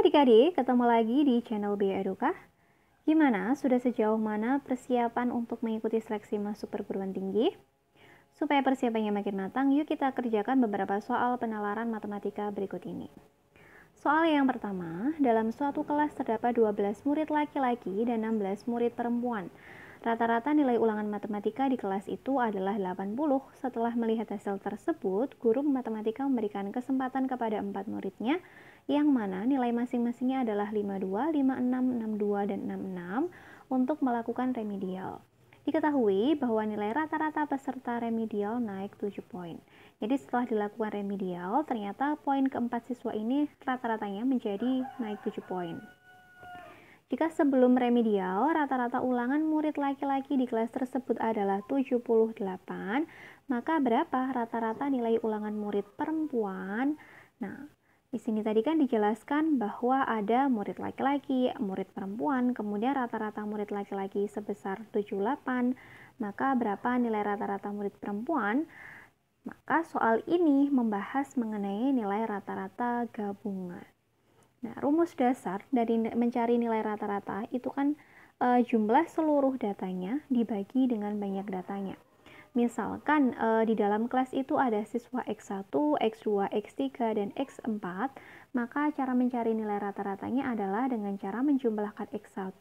adik-adik, ketemu lagi di channel Bia Eduka. Gimana? Sudah sejauh mana persiapan untuk mengikuti seleksi masuk perguruan tinggi? Supaya persiapannya makin matang, yuk kita kerjakan beberapa soal penalaran matematika berikut ini. Soal yang pertama, dalam suatu kelas terdapat 12 murid laki-laki dan 16 murid perempuan. Rata-rata nilai ulangan matematika di kelas itu adalah 80. Setelah melihat hasil tersebut, guru matematika memberikan kesempatan kepada 4 muridnya, yang mana nilai masing-masingnya adalah 52, 56, 62, dan 66 untuk melakukan remedial. Diketahui bahwa nilai rata-rata peserta remedial naik 7 poin. Jadi setelah dilakukan remedial, ternyata poin keempat siswa ini rata-ratanya menjadi naik 7 poin. Jika sebelum remedial, rata-rata ulangan murid laki-laki di kelas tersebut adalah 78, maka berapa rata-rata nilai ulangan murid perempuan? Nah, di sini tadi kan dijelaskan bahwa ada murid laki-laki, murid perempuan, kemudian rata-rata murid laki-laki sebesar 78, maka berapa nilai rata-rata murid perempuan? Maka soal ini membahas mengenai nilai rata-rata gabungan. Nah, rumus dasar dari mencari nilai rata-rata itu kan jumlah seluruh datanya dibagi dengan banyak datanya. Misalkan di dalam kelas itu ada siswa X1, X2, X3, dan X4, maka cara mencari nilai rata-ratanya adalah dengan cara menjumlahkan X1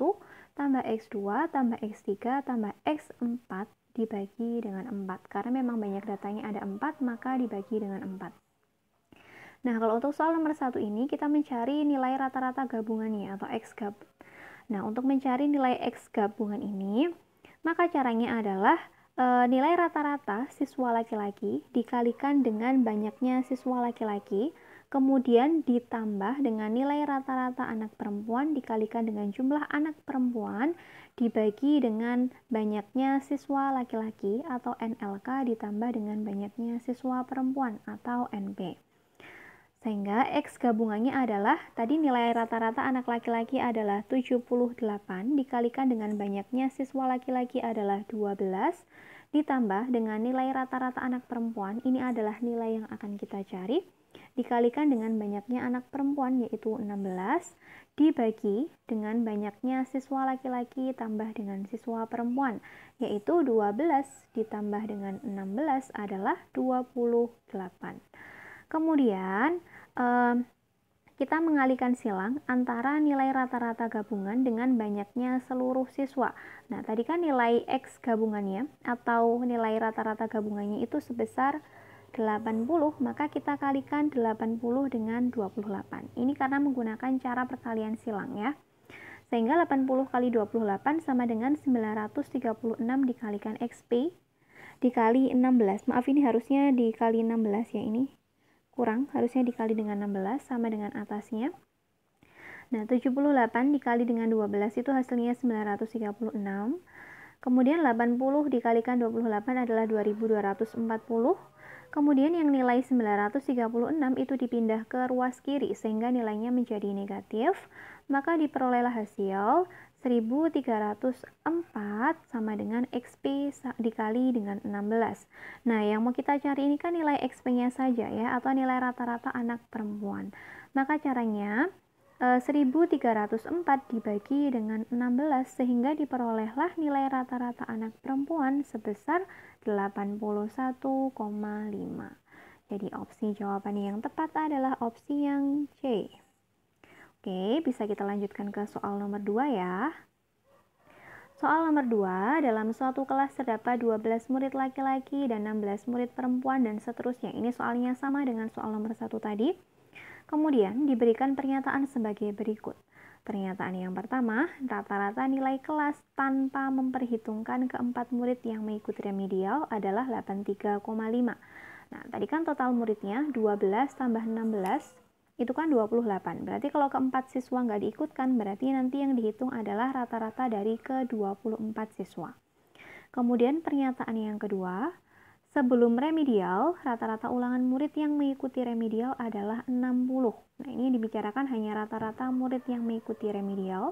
tambah X2 tambah X3 tambah X4 dibagi dengan 4. Karena memang banyak datanya ada 4, maka dibagi dengan 4. Nah, kalau untuk soal nomor 1 ini, kita mencari nilai rata-rata gabungannya atau X-gab. Nah, untuk mencari nilai X-gabungan ini, maka caranya adalah nilai rata-rata siswa laki-laki dikalikan dengan banyaknya siswa laki-laki, kemudian ditambah dengan nilai rata-rata anak perempuan dikalikan dengan jumlah anak perempuan dibagi dengan banyaknya siswa laki-laki atau NLK ditambah dengan banyaknya siswa perempuan atau NP. Sehingga X gabungannya adalah, tadi nilai rata-rata anak laki-laki adalah 78, dikalikan dengan banyaknya siswa laki-laki adalah 12, ditambah dengan nilai rata-rata anak perempuan, ini adalah nilai yang akan kita cari, dikalikan dengan banyaknya anak perempuan yaitu 16, dibagi dengan banyaknya siswa laki-laki tambah dengan siswa perempuan, yaitu 12 ditambah dengan 16 adalah 28. Kemudian kita mengalihkan silang antara nilai rata-rata gabungan dengan banyaknya seluruh siswa. Nah, tadi kan nilai X gabungannya atau nilai rata-rata gabungannya itu sebesar 80, maka kita kalikan 80 dengan 28. Ini karena menggunakan cara perkalian silang ya. Sehingga 80 kali 28 sama dengan 936 dikalikan XP dikali 16. Maaf, ini harusnya dikali 16 ya, ini kurang, harusnya dikali dengan 16 sama dengan atasnya. Nah, 78 dikali dengan 12 itu hasilnya 936. Kemudian 80 dikalikan 28 adalah 2240. Kemudian yang nilai 936 itu dipindah ke ruas kiri sehingga nilainya menjadi negatif. Maka diperolehlah hasil 1304 sama dengan XP dikali dengan 16. Nah, yang mau kita cari ini kan nilai XP-nya saja ya, atau nilai rata-rata anak perempuan. Maka caranya 1304 dibagi dengan 16 sehingga diperolehlah nilai rata-rata anak perempuan sebesar 81,5. Jadi opsi jawaban yang tepat adalah opsi yang C. Oke, bisa kita lanjutkan ke soal nomor 2 ya. Soal nomor 2, dalam suatu kelas terdapat 12 murid laki-laki dan 16 murid perempuan dan seterusnya. Ini soalnya sama dengan soal nomor 1 tadi. Kemudian diberikan pernyataan sebagai berikut. Pernyataan yang pertama, rata-rata nilai kelas tanpa memperhitungkan keempat murid yang mengikuti remedial adalah 83,5. Nah, tadi kan total muridnya 12 tambah 16 itu kan 28. Berarti kalau keempat siswa nggak diikutkan, berarti nanti yang dihitung adalah rata-rata dari ke-24 siswa. Kemudian pernyataan yang kedua, sebelum remedial, rata-rata ulangan murid yang mengikuti remedial adalah 60. Nah, ini dibicarakan hanya rata-rata murid yang mengikuti remedial.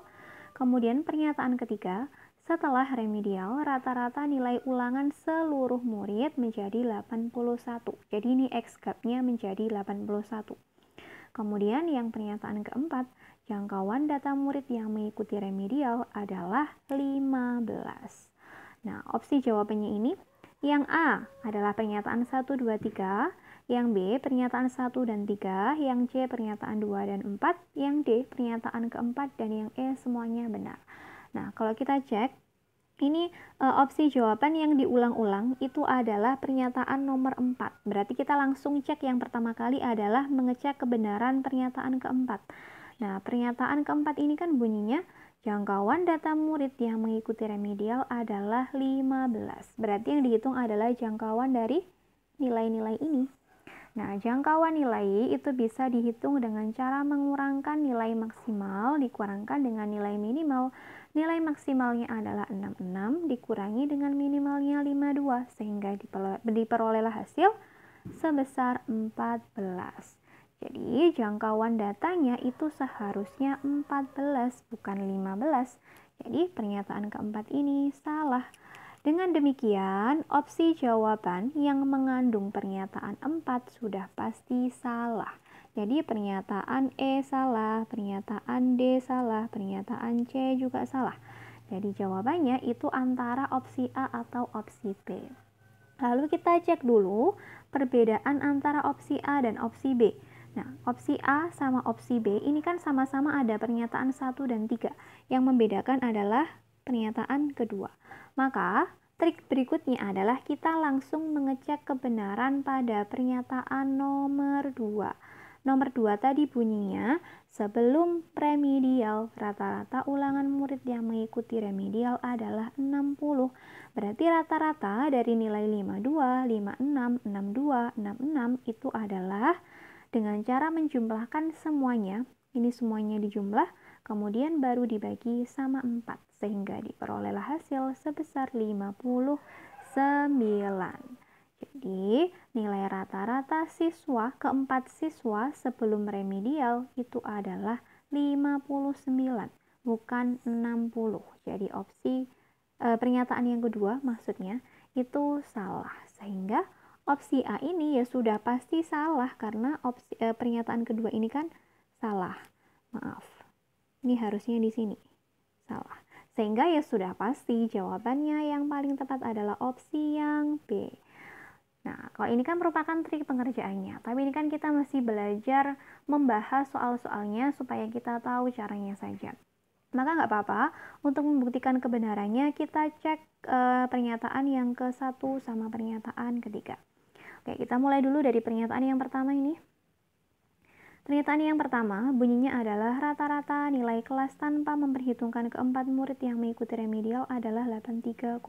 Kemudian pernyataan ketiga, setelah remedial, rata-rata nilai ulangan seluruh murid menjadi 81. Jadi ini X-gap-nya menjadi 81. Kemudian yang pernyataan keempat, jangkauan data murid yang mengikuti remedial adalah 15. Nah, opsi jawabannya ini, yang A adalah pernyataan 1, 2, 3, yang B pernyataan 1 dan 3, yang C pernyataan 2 dan 4, yang D pernyataan keempat, dan yang E semuanya benar. Nah, kalau kita cek, ini opsi jawaban yang diulang-ulang itu adalah pernyataan nomor 4. Berarti kita langsung cek yang pertama kali adalah mengecek kebenaran pernyataan keempat. Nah, pernyataan keempat ini kan bunyinya, jangkauan data murid yang mengikuti remedial adalah 15. Berarti yang dihitung adalah jangkauan dari nilai-nilai ini. Nah, jangkauan nilai itu bisa dihitung dengan cara mengurangkan nilai maksimal dikurangkan dengan nilai minimal. Nilai maksimalnya adalah 66 dikurangi dengan minimalnya 52 sehingga diperolehlah hasil sebesar 14. Jadi jangkauan datanya itu seharusnya 14 bukan 15. Jadi pernyataan keempat ini salah. Dengan demikian, opsi jawaban yang mengandung pernyataan 4 sudah pasti salah. Jadi pernyataan E salah, pernyataan D salah, pernyataan C juga salah. Jadi jawabannya itu antara opsi A atau opsi B. Lalu kita cek dulu perbedaan antara opsi A dan opsi B. Nah, opsi A sama opsi B ini kan sama-sama ada pernyataan 1 dan 3. Yang membedakan adalah pernyataan kedua. Maka trik berikutnya adalah kita langsung mengecek kebenaran pada pernyataan nomor 2. Nomor 2 tadi bunyinya, sebelum remedial, rata-rata ulangan murid yang mengikuti remedial adalah 60. Berarti rata-rata dari nilai 52, 56, 62, 66 itu adalah dengan cara menjumlahkan semuanya. Ini semuanya dijumlah, kemudian baru dibagi sama 4. Sehingga diperolehlah hasil sebesar 59. Jadi, nilai rata-rata siswa, keempat siswa sebelum remedial itu adalah 59, bukan 60. Jadi, opsi pernyataan yang kedua maksudnya itu salah. Sehingga opsi A ini ya sudah pasti salah karena opsi pernyataan kedua ini kan salah. Maaf. Ini harusnya di sini. Salah. Sehingga ya sudah pasti jawabannya yang paling tepat adalah opsi yang B. Nah, kalau ini kan merupakan trik pengerjaannya, tapi ini kan kita masih belajar membahas soal-soalnya supaya kita tahu caranya saja. Maka nggak apa-apa, untuk membuktikan kebenarannya kita cek pernyataan yang ke-1 sama pernyataan ketiga. Oke, kita mulai dulu dari pernyataan yang pertama ini. Pernyataan yang pertama bunyinya adalah rata-rata nilai kelas tanpa memperhitungkan keempat murid yang mengikuti remedial adalah 83,5.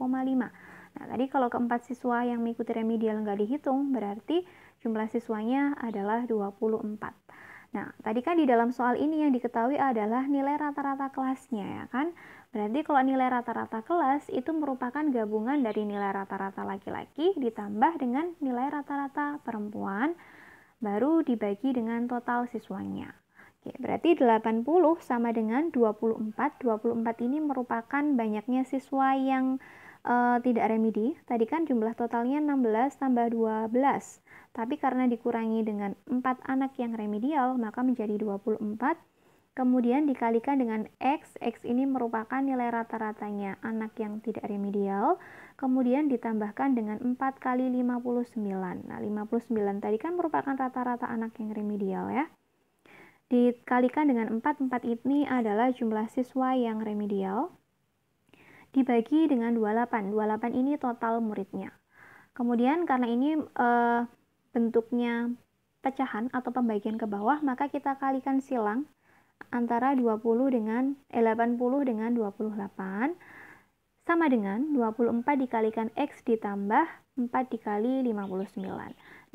Nah, tadi kalau keempat siswa yang mengikuti remedial nggak dihitung, berarti jumlah siswanya adalah 24. Nah, tadi kan di dalam soal ini yang diketahui adalah nilai rata-rata kelasnya, ya kan? Berarti kalau nilai rata-rata kelas itu merupakan gabungan dari nilai rata-rata laki-laki ditambah dengan nilai rata-rata perempuan, baru dibagi dengan total siswanya. Oke, berarti 80 sama dengan 24. 24 ini merupakan banyaknya siswa yang tidak remedi. Tadi kan jumlah totalnya 16 tambah 12. Tapi karena dikurangi dengan 4 anak yang remedial, maka menjadi 24. Kemudian dikalikan dengan X. X ini merupakan nilai rata-ratanya anak yang tidak remedial. Kemudian ditambahkan dengan 4 kali 59. Nah, 59 tadi kan merupakan rata-rata anak yang remedial ya. Dikalikan dengan 4. 4 ini adalah jumlah siswa yang remedial. Dibagi dengan 28. 28 ini total muridnya. Kemudian karena ini bentuknya pecahan atau pembagian ke bawah, maka kita kalikan silang antara 80 dengan 28 sama dengan 24 dikalikan X ditambah 4 dikali 59.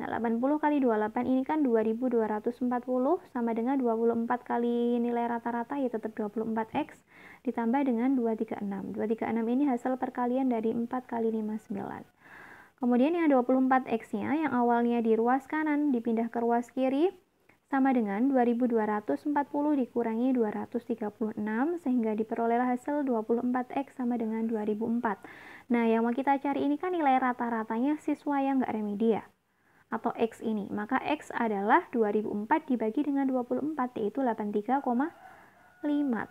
Nah, 80 kali 28 ini kan 2240 sama dengan 24 kali nilai rata-rata ya tetap 24X ditambah dengan 236. 236 ini hasil perkalian dari 4 kali 59. Kemudian yang 24X-nya yang awalnya di ruas kanan dipindah ke ruas kiri sama dengan 2240 dikurangi 236 sehingga diperolehlah hasil 24X sama dengan 2004. Nah, yang mau kita cari ini kan nilai rata-ratanya siswa yang nggak remedia. atau X ini. Maka X adalah 2004 dibagi dengan 24, yaitu 83,5.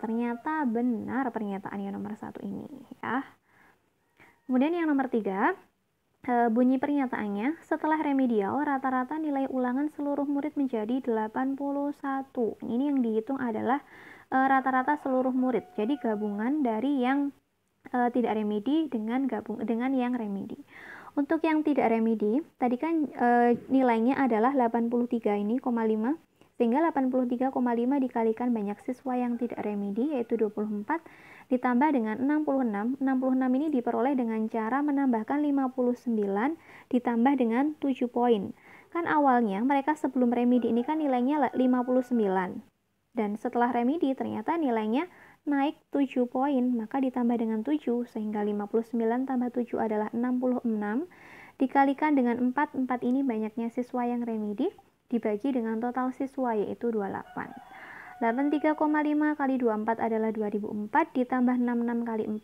Ternyata benar pernyataan yang nomor 1 ini ya. Kemudian yang nomor 3, bunyi pernyataannya, setelah remedial rata-rata nilai ulangan seluruh murid menjadi 81. Ini yang dihitung adalah rata-rata seluruh murid. Jadi gabungan dari yang tidak remedi dengan yang remedi. Untuk yang tidak remedi, tadi kan nilainya adalah 83 ini, 5, sehingga 83,5 dikalikan banyak siswa yang tidak remedi, yaitu 24, ditambah dengan 66. 66 ini diperoleh dengan cara menambahkan 59 ditambah dengan 7 poin. Kan awalnya mereka sebelum remedi ini kan nilainya 59. Dan setelah remedi ternyata nilainya naik 7 poin, maka ditambah dengan 7, sehingga 59 tambah 7 adalah 66, dikalikan dengan 4, 4 ini banyaknya siswa yang remedi, dibagi dengan total siswa yaitu 28. 83,5 kali 24 adalah 2004, ditambah 66 kali 4,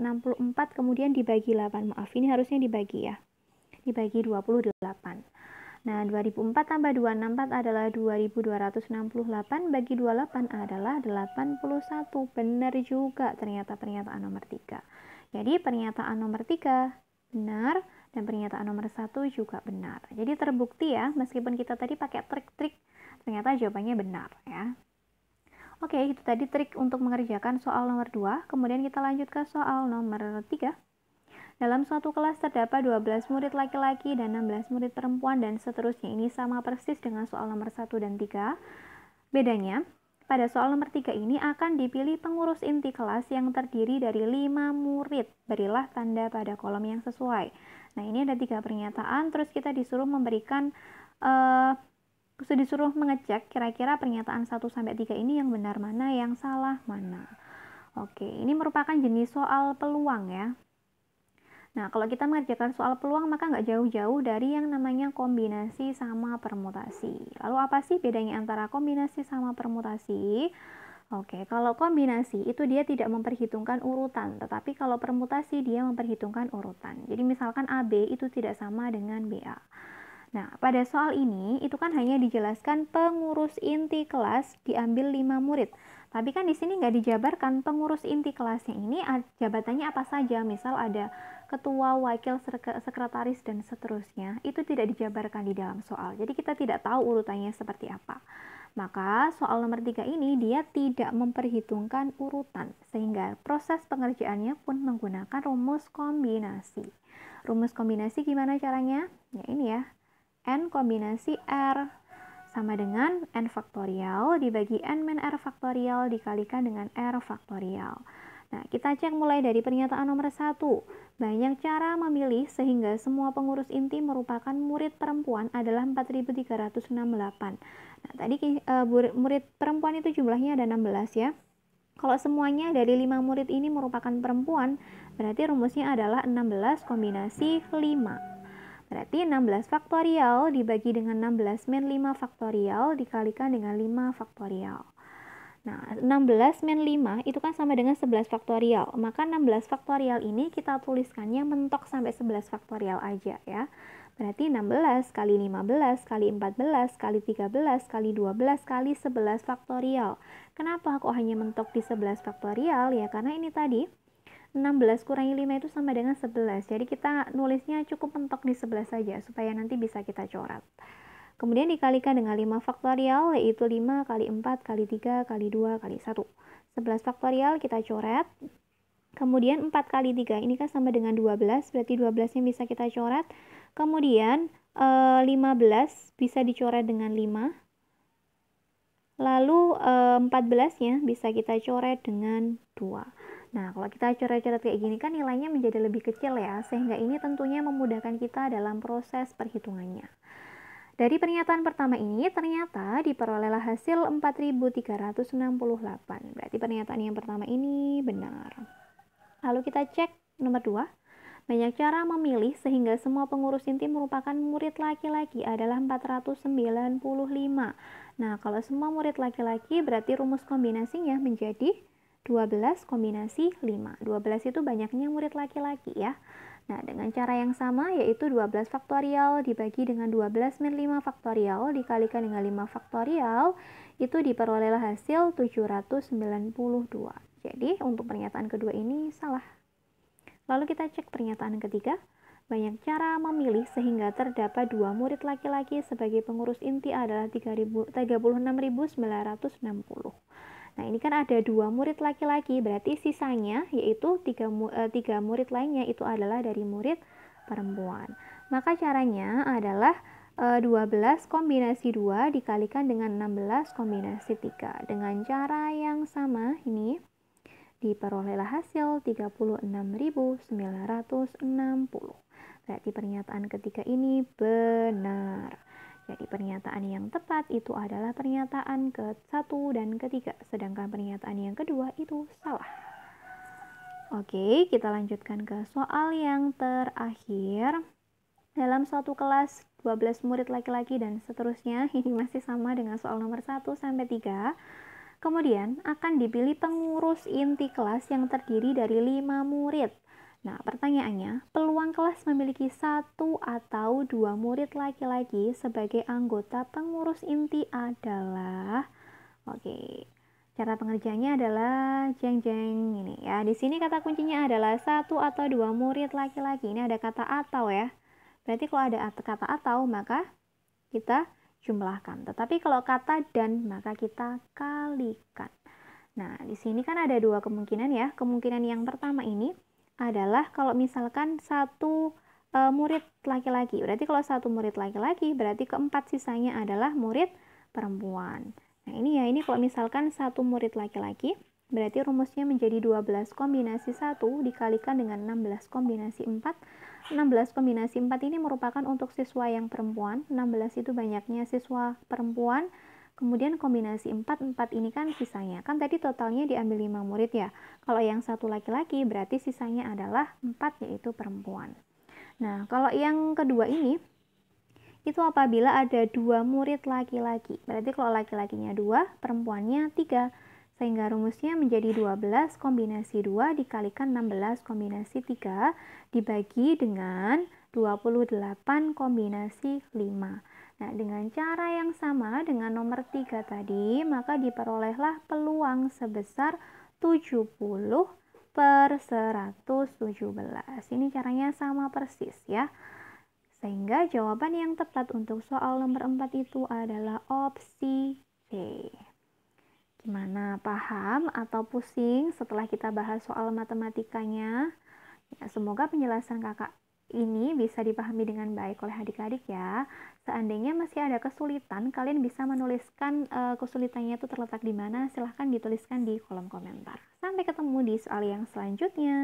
264, kemudian dibagi 8, maaf ini harusnya dibagi ya, dibagi 28. Nah, 2004 tambah 264 adalah 2268, bagi 28 adalah 81. Benar juga ternyata pernyataan nomor 3. Jadi pernyataan nomor 3 benar dan pernyataan nomor 1 juga benar. Jadi terbukti ya, meskipun kita tadi pakai trik-trik, ternyata jawabannya benar ya. Oke, itu tadi trik untuk mengerjakan soal nomor 2. Kemudian kita lanjut ke soal nomor 3. Dalam suatu kelas terdapat 12 murid laki-laki dan 16 murid perempuan dan seterusnya. Ini sama persis dengan soal nomor 1 dan 3. Bedanya, pada soal nomor 3 ini akan dipilih pengurus inti kelas yang terdiri dari 5 murid. Berilah tanda pada kolom yang sesuai. Nah, ini ada 3 pernyataan, terus kita disuruh memberikan, disuruh mengecek kira-kira pernyataan 1-3 ini yang benar mana, yang salah mana. Oke, ini merupakan jenis soal peluang ya. Nah, kalau kita mengerjakan soal peluang, maka nggak jauh-jauh dari yang namanya kombinasi sama permutasi. Lalu apa sih bedanya antara kombinasi sama permutasi? Oke, kalau kombinasi itu dia tidak memperhitungkan urutan, tetapi kalau permutasi dia memperhitungkan urutan. Jadi misalkan AB itu tidak sama dengan BA. Nah, pada soal ini itu kan hanya dijelaskan pengurus inti kelas diambil 5 murid. Tapi kan di sini nggak dijabarkan pengurus inti kelasnya ini jabatannya apa saja. Misal ada ketua, wakil, sekretaris, dan seterusnya. Itu tidak dijabarkan di dalam soal. Jadi kita tidak tahu urutannya seperti apa. Maka soal nomor 3 ini dia tidak memperhitungkan urutan. Sehingga proses pengerjaannya pun menggunakan rumus kombinasi. Rumus kombinasi gimana caranya? Ya ini ya. N kombinasi R sama dengan N faktorial dibagi N min R faktorial dikalikan dengan R faktorial. Nah, kita cek mulai dari pernyataan nomor 1. Banyak cara memilih sehingga semua pengurus inti merupakan murid perempuan adalah 4.368. Nah, tadi murid perempuan itu jumlahnya ada 16 ya. Kalau semuanya dari 5 murid ini merupakan perempuan, berarti rumusnya adalah 16 kombinasi 5. Berarti 16 faktorial dibagi dengan 16 min 5 faktorial dikalikan dengan 5 faktorial. Nah, 16 min 5 itu kan sama dengan 11 faktorial. Maka 16 faktorial ini kita tuliskannya mentok sampai 11 faktorial aja ya. Berarti 16 kali 15 kali 14 kali 13 kali 12 kali 11 faktorial. Kenapa kok hanya mentok di 11 faktorial? Ya karena ini tadi 16 kurangi 5 itu sama dengan 11. Jadi kita nulisnya cukup mentok di 11 saja supaya nanti bisa kita coret. Kemudian dikalikan dengan 5 faktorial, yaitu 5 kali 4 kali 3 kali 2 kali 1. 11 faktorial kita coret. Kemudian 4 kali 3 ini kan sama dengan 12, berarti 12-nya bisa kita coret. Kemudian 15 bisa dicoret dengan 5. Lalu 14-nya bisa kita coret dengan 2. Nah, kalau kita coret-coret kayak gini kan nilainya menjadi lebih kecil ya, sehingga ini tentunya memudahkan kita dalam proses perhitungannya. Dari pernyataan pertama ini, ternyata diperolehlah hasil 4.368. Berarti pernyataan yang pertama ini benar. Lalu kita cek nomor 2. Banyak cara memilih sehingga semua pengurus inti merupakan murid laki-laki adalah 495. Nah, kalau semua murid laki-laki berarti rumus kombinasinya menjadi 12 kombinasi 5. 12 itu banyaknya murid laki-laki ya. Nah, dengan cara yang sama yaitu 12 faktorial dibagi dengan 12 min 5 faktorial dikalikan dengan 5 faktorial, itu diperolehlah hasil 792. Jadi, untuk pernyataan kedua ini salah. Lalu kita cek pernyataan ketiga. Banyak cara memilih sehingga terdapat 2 murid laki-laki sebagai pengurus inti adalah 36.960. Nah, ini kan ada 2 murid laki-laki, berarti sisanya yaitu 3 murid lainnya itu adalah dari murid perempuan. Maka caranya adalah 12 kombinasi 2 dikalikan dengan 16 kombinasi 3. Dengan cara yang sama ini diperolehlah hasil 36.960. Berarti pernyataan ketiga ini benar. Jadi pernyataan yang tepat itu adalah pernyataan ke-1 dan ke-3, sedangkan pernyataan yang kedua itu salah. Oke, kita lanjutkan ke soal yang terakhir. Dalam suatu kelas 12 murid laki-laki dan seterusnya, ini masih sama dengan soal nomor 1 sampai 3. Kemudian akan dipilih pengurus inti kelas yang terdiri dari 5 murid. Nah, pertanyaannya, peluang kelas memiliki 1 atau 2 murid laki-laki sebagai anggota pengurus inti adalah, oke, cara pengerjaannya adalah jeng-jeng ini ya. Di sini kata kuncinya adalah 1 atau 2 murid laki-laki. Ini ada kata atau ya. Berarti kalau ada kata atau maka kita jumlahkan. Tetapi kalau kata dan maka kita kalikan. Nah, di sini kan ada 2 kemungkinan ya. Kemungkinan yang pertama ini adalah kalau misalkan 1 murid laki-laki. Berarti kalau 1 murid laki-laki, berarti keempat sisanya adalah murid perempuan. Nah, ini ya, ini kalau misalkan 1 murid laki-laki, berarti rumusnya menjadi 12 kombinasi 1 dikalikan dengan 16 kombinasi 4. 16 kombinasi 4 ini merupakan untuk siswa yang perempuan. 16 itu banyaknya siswa perempuan. Kemudian kombinasi 4 ini kan sisanya. Kan tadi totalnya diambil 5 murid ya. Kalau yang 1 laki-laki berarti sisanya adalah 4 yaitu perempuan. Nah, kalau yang kedua ini, itu apabila ada 2 murid laki-laki. Berarti kalau laki-lakinya 2, perempuannya 3. Sehingga rumusnya menjadi 12 kombinasi 2 dikalikan 16 kombinasi 3 dibagi dengan 28 kombinasi 5. Nah, dengan cara yang sama dengan nomor 3 tadi, maka diperolehlah peluang sebesar 70 per 117. Ini caranya sama persis ya. Sehingga jawaban yang tepat untuk soal nomor 4 itu adalah opsi C. Gimana, paham atau pusing setelah kita bahas soal matematikanya? Ya, semoga penjelasan kakak ini bisa dipahami dengan baik oleh adik-adik ya. Seandainya masih ada kesulitan, kalian bisa menuliskan kesulitannya itu terletak di mana. Silahkan dituliskan di kolom komentar. Sampai ketemu di soal yang selanjutnya.